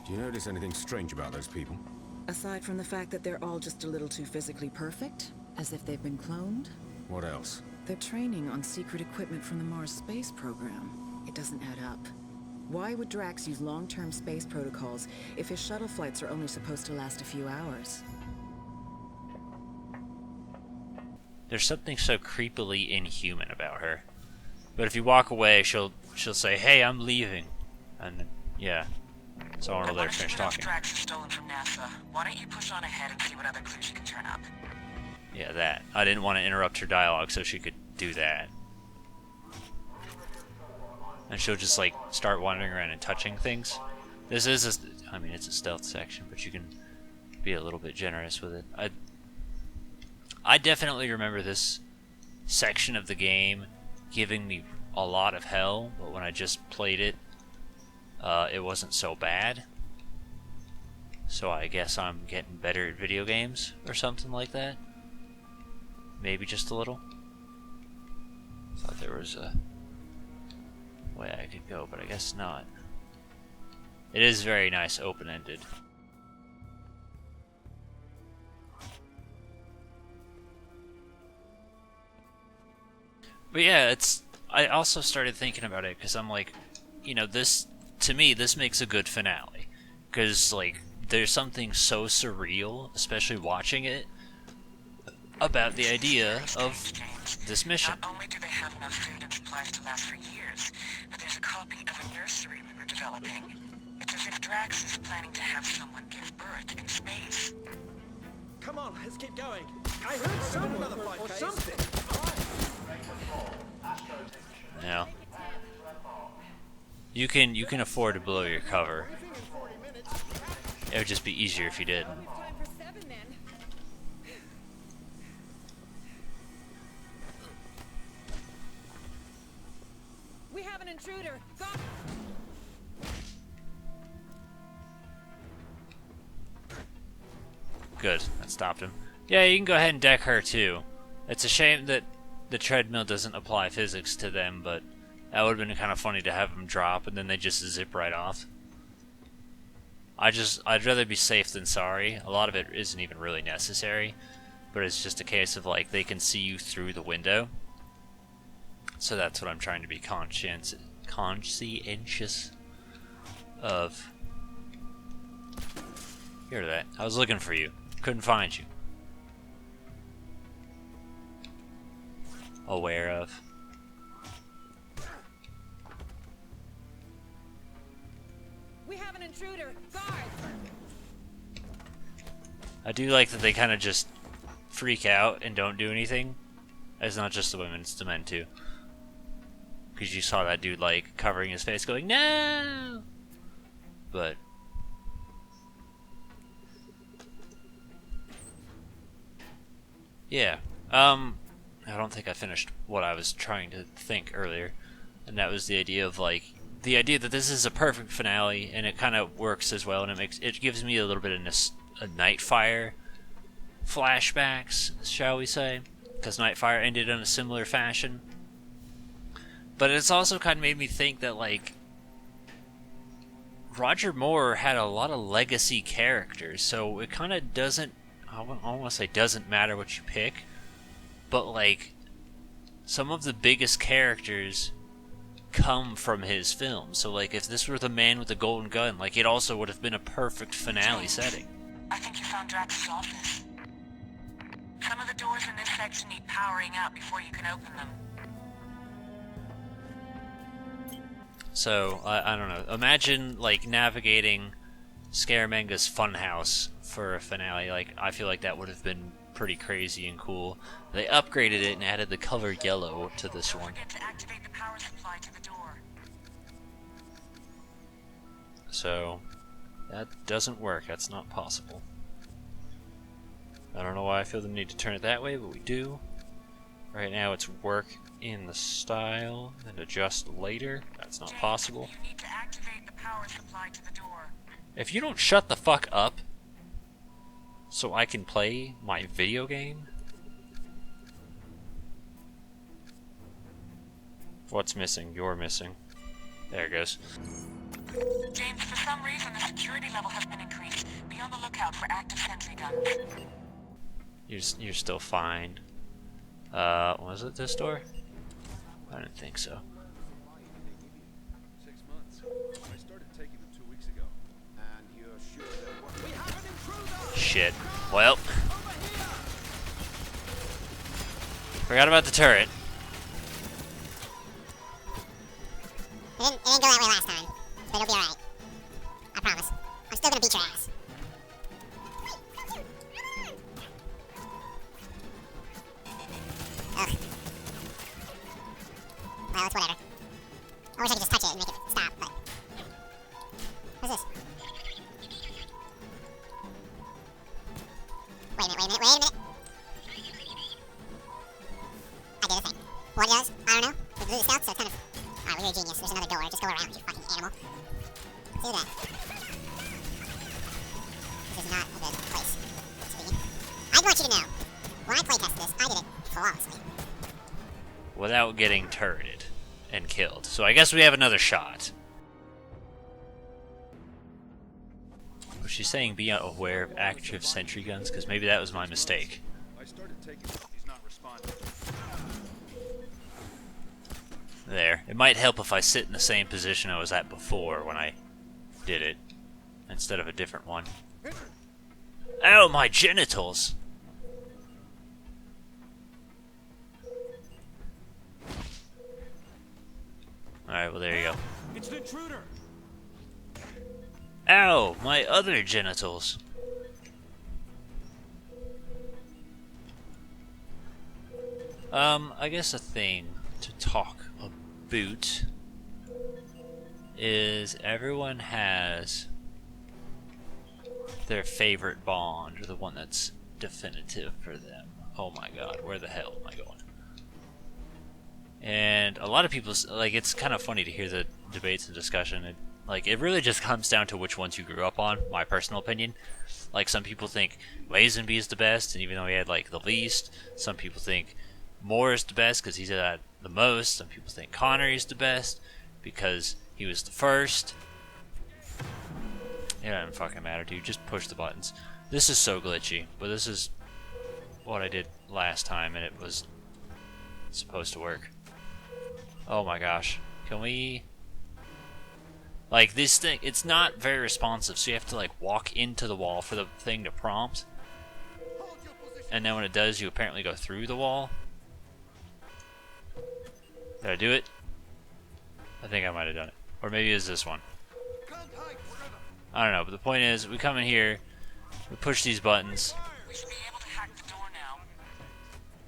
Do you notice anything strange about those people? Aside from the fact that they're all just a little too physically perfect, as if they've been cloned, What else? they're training on secret equipment from the Mars space program. It doesn't add up. Why would Drax use long-term space protocols if his shuttle flights are only supposed to last a few hours? There's something so creepily inhuman about her. But if you walk away, she'll say, "Hey, I'm leaving," and then, yeah. So I want to let her finish talking. Drax is stolen from NASA. Why don't you push on ahead and see what other clues you can turn up? Yeah, that. I didn't want to interrupt her dialogue so she could do that. And she'll just like start wandering around and touching things. This is I mean, it's a stealth section, but you can be a little bit generous with it. I definitely remember this section of the game giving me a lot of hell, but when I just played it, it wasn't so bad. So I guess I'm getting better at video games or something like that. Maybe just a little. Thought there was a way I could go, but I guess not. It is very nice, open-ended. But yeah, I also started thinking about it because I'm like, you know, this, to me, this makes a good finale. Because, like, there's something so surreal, especially watching it, about the idea of this mission. Not only do they have enough food and supplies to last for years, but there's a copy of a nursery we were developing. It's as if Drax is planning to have someone give birth in space. Come on, let's keep going. I heard someone or something. Now, you can afford to blow your cover. It would just be easier if you didn't. We have an intruder. Good, that stopped him. Yeah, you can go ahead and deck her too. It's a shame that the treadmill doesn't apply physics to them, but that would have been kind of funny to have them drop and then they just zip right off. I'd rather be safe than sorry. A lot of it isn't even really necessary, but it's just a case of like they can see you through the window. So that's what I'm trying to be conscientious of. Hear that? I was looking for you. Couldn't find you. Aware of. We have an intruder. Guard. I do like that they kind of just freak out and don't do anything. It's not just the women, it's the men too. Because you saw that dude like covering his face going, "No!" But yeah. I don't think I finished what I was trying to think earlier. And that was the idea of like the idea that this is a perfect finale and it kind of works as well, and it gives me a little bit of a Nightfire flashbacks, shall we say, because Nightfire ended in a similar fashion. But it's also kind of made me think that like Roger Moore had a lot of legacy characters, so it kind of doesn't, I don't want to say doesn't matter what you pick, but like some of the biggest characters come from his film. So like if this were The Man with the Golden Gun, like it also would have been a perfect finale setting. I think you found Drax's office. Some of the doors in this section need powering up before you can open them. So I don't know. Imagine like navigating Scaramanga's Funhouse for a finale. Like I feel like that would have been pretty crazy and cool. They upgraded it and added the color yellow to this one. Forget to activate the power supply to the door. So that doesn't work. That's not possible. I don't know why I feel the need to turn it that way, but we do. Right now it's work in the style and adjust later. That's not possible. You need to activate the power supply to the door. If you don't shut the fuck up so I can play my video game. What's missing? You're missing. There it goes. James, for some reason, the security level has been increased. Be on the lookout for active sentry guns. You're still fine. Was it this door? I didn't think so. 6 months. I started taking them 2 weeks ago. And you're sure that We have an intruder! Shit. Well. Forgot about the turret. It didn't go that way last time, but it'll be alright. I promise. I'm still gonna beat your ass. Ugh. Well, it's whatever. I wish I could just touch it and make it stop, but... What's this? Wait a minute. I did a thing. What it does? I don't know. We blew this out, so it's kind of... Alright, well, you're a genius. There's another door. Just go around, you fucking animal. Do that. This is not a good place to be. I want you to know, when I playtested this, I did it flawlessly. Without getting turreted and killed. So I guess we have another shot. Was she saying be aware of active sentry guns? Because maybe that was my mistake. I started taking them. He's not responding. There. It might help if I sit in the same position I was at before when I did it, instead of a different one. Ow, my genitals! Alright, well there you go. It's an intruder! Ow, my other genitals! I guess a thing to talk about is everyone has their favorite bond, or the one that's definitive for them. Oh my god, where the hell am I going? And a lot of people, like, it's kind of funny to hear the debates and discussion. It really just comes down to which ones you grew up on, my personal opinion. Like, some people think Lazenby is the best, and even though he had, like, the least, some people think Moore is the best because he's had the most. Some people think Connery is the best because he was the first. It doesn't fucking matter, dude. Just push the buttons. This is so glitchy, but this is what I did last time, and it was supposed to work. Oh my gosh. Can we... Like, this thing, it's not very responsive, so you have to, like, walk into the wall for the thing to prompt. And then when it does, you apparently go through the wall. Did I do it? I think I might have done it. Or maybe it's this one. I don't know, but the point is, we come in here, we push these buttons. We should be able to hack the door now.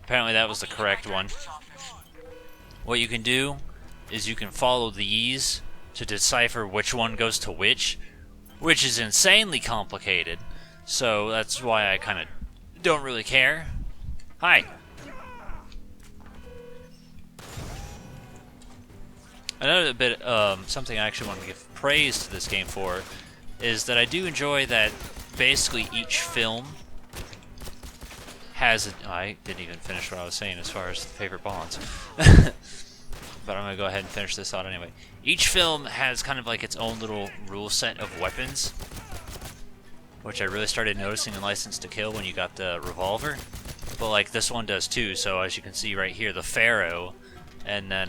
Apparently that was the correct one. What you can do is you can follow these to decipher which one goes to which is insanely complicated. So that's why I kind of don't really care. Hi. Another bit, something I actually want to give praise to this game for is that I do enjoy that basically each film has a... I didn't even finish what I was saying as far as favorite bonds. But I'm going to go ahead and finish this out anyway. Each film has kind of like its own little rule set of weapons, which I really started noticing in License to Kill when you got the revolver. But like this one does too, so as you can see right here, the Pharaoh, and then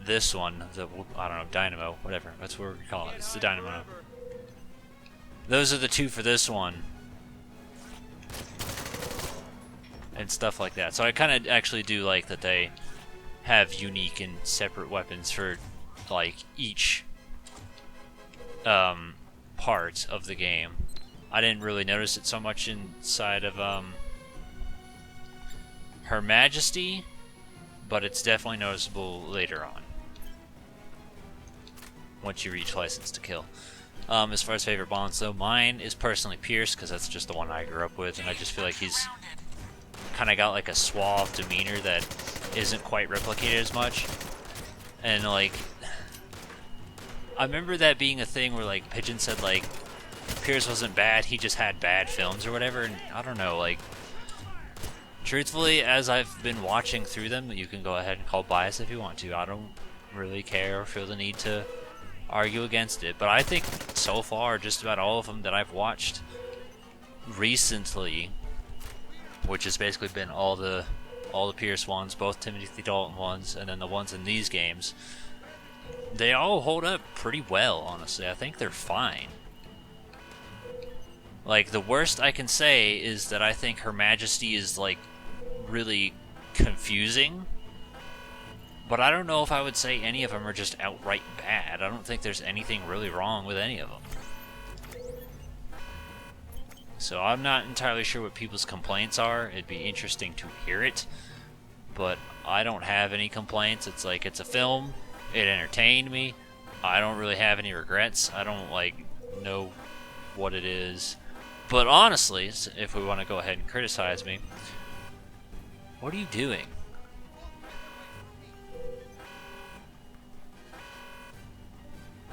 this one, the, I don't know, Dynamo, whatever, that's what we call it, it's the Dynamo. Those are the two for this one. And stuff like that. So I kind of actually do like that they have unique and separate weapons for like each part of the game. I didn't really notice it so much inside of Her Majesty, but it's definitely noticeable later on once you reach License to Kill. As far as favorite bonds though, mine is personally Pierce, because that's just the one I grew up with, and I just feel like he's kind of got like a suave demeanor that isn't quite replicated as much. And like, I remember that being a thing where like Pigeon said like Pierce wasn't bad, he just had bad films or whatever, and I don't know, like, truthfully, as I've been watching through them, you can go ahead and call bias if you want to, I don't really care or feel the need to argue against it. But I think so far, just about all of them that I've watched recently, which has basically been all the Pierce ones, both Timothy Dalton ones, and then the ones in these games, they all hold up pretty well, honestly. I think they're fine. Like, the worst I can say is that I think Her Majesty is, like, really confusing. But I don't know if I would say any of them are just outright bad. I don't think there's anything really wrong with any of them. So I'm not entirely sure what people's complaints are. It'd be interesting to hear it. But I don't have any complaints. It's like, it's a film. It entertained me. I don't really have any regrets. I don't, like, know what it is. But honestly, if we want to go ahead and criticize me, what are you doing?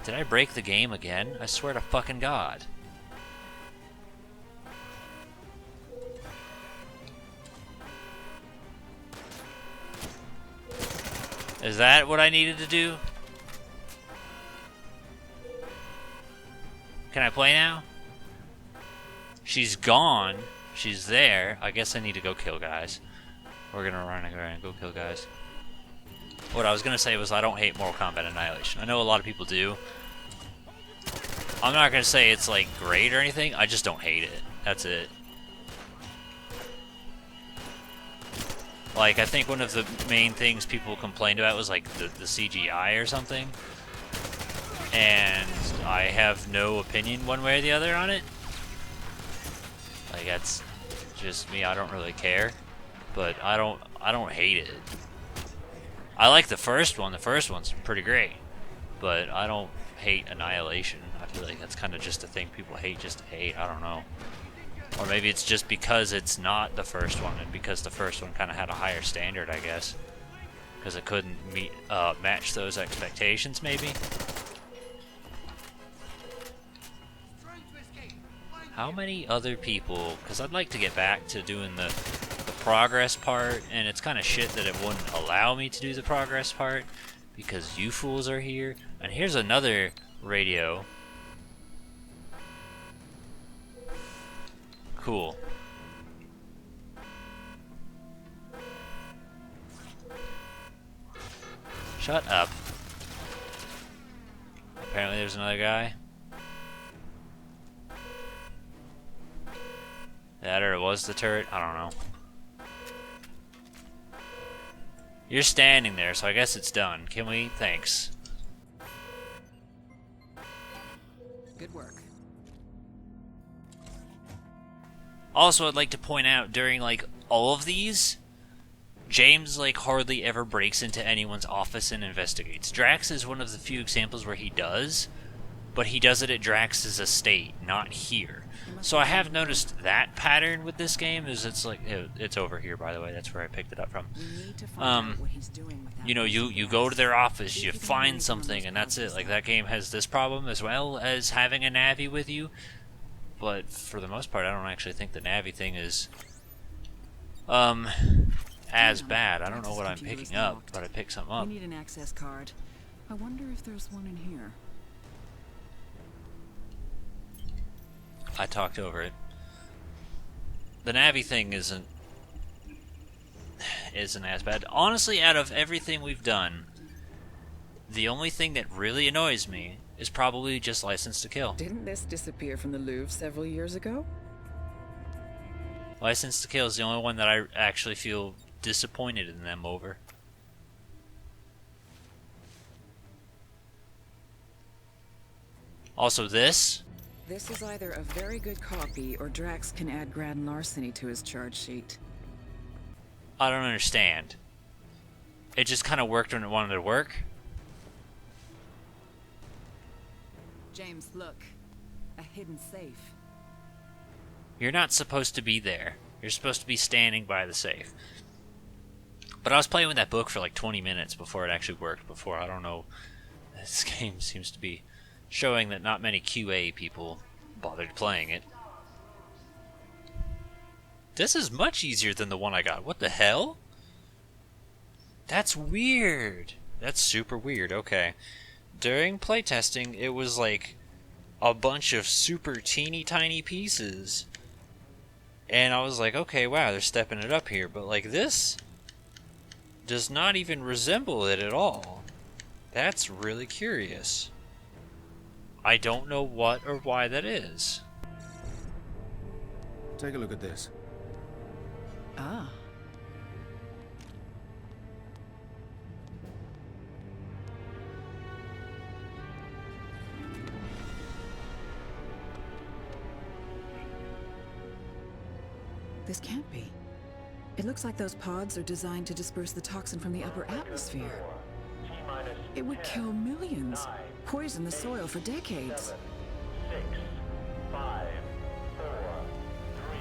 Did I break the game again? I swear to fucking God. Is that what I needed to do? Can I play now? She's gone. She's there. I guess I need to go kill guys. We're gonna run around and go kill guys. What I was gonna say was I don't hate Mortal Kombat Annihilation. I know a lot of people do. I'm not gonna say it's like great or anything. I just don't hate it. That's it. Like, I think one of the main things people complained about was like the CGI or something. And I have no opinion one way or the other on it. Like, that's just me. I don't really care. But I don't hate it. I like the first one. The first one's pretty great. But I don't hate Annihilation. I feel like that's kind of just a thing people hate just to hate. I don't know. Or maybe it's just because it's not the first one, and because the first one kind of had a higher standard, I guess. Because it couldn't match those expectations, maybe. How many other people... Because I'd like to get back to doing the progress part, and it's kind of shit that it wouldn't allow me to do the progress part, because you fools are here. And here's another radio. Cool. Shut up. Apparently there's another guy. That or it was the turret? I don't know. You're standing there, so I guess it's done. Can we? Thanks. Good work. Also, I'd like to point out, during, like, all of these, James, like, hardly ever breaks into anyone's office and investigates. Drax is one of the few examples where he does, but he does it at Drax's estate, not here. So I have noticed that pattern with this game, is it's like, it's over here, by the way, that's where I picked it up from. You know, you go to their office, you find something, and that's it. Like, that game has this problem, as well as having a Navi with you. But for the most part, I don't actually think the Navi thing is as bad. I don't know what I'm picking up, but I picked something up. We need an access card. I wonder if there's one in here. I talked over it. The Navi thing isn't as bad. Honestly, out of everything we've done, the only thing that really annoys me is probably just License to Kill. Didn't this disappear from the Louvre several years ago? License to Kill is the only one that I actually feel disappointed in them over. Also, this This is either a very good copy, or Drax can add grand larceny to his charge sheet. I don't understand. It just kind of worked when it wanted to work. James, look. A hidden safe. You're not supposed to be there. You're supposed to be standing by the safe. But I was playing with that book for like 20 minutes before it actually worked before. I don't know. This game seems to be showing that not many QA people bothered playing it. This is much easier than the one I got. What the hell? That's weird. That's super weird. Okay. During playtesting, it was like a bunch of super teeny tiny pieces. And I was like, okay, wow, they're stepping it up here. But like this does not even resemble it at all. That's really curious. I don't know what or why that is. Take a look at this. Ah. This can't be. It looks like those pods are designed to disperse the toxin from the upper atmosphere. It would kill millions, poison the soil for decades. 6, 5, 4, 3,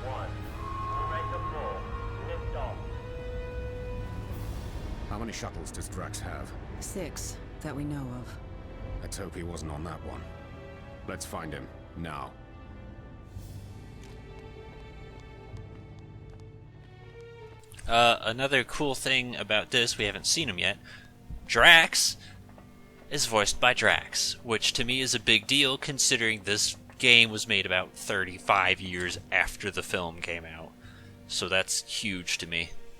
2, 1. We're ready to blow. Lift off. How many shuttles does Drax have? 6, that we know of. Let's hope he wasn't on that one. Let's find him, now. Another cool thing about this, we haven't seen him yet, Drax is voiced by Drax, which to me is a big deal considering this game was made about 35 years after the film came out. So that's huge to me.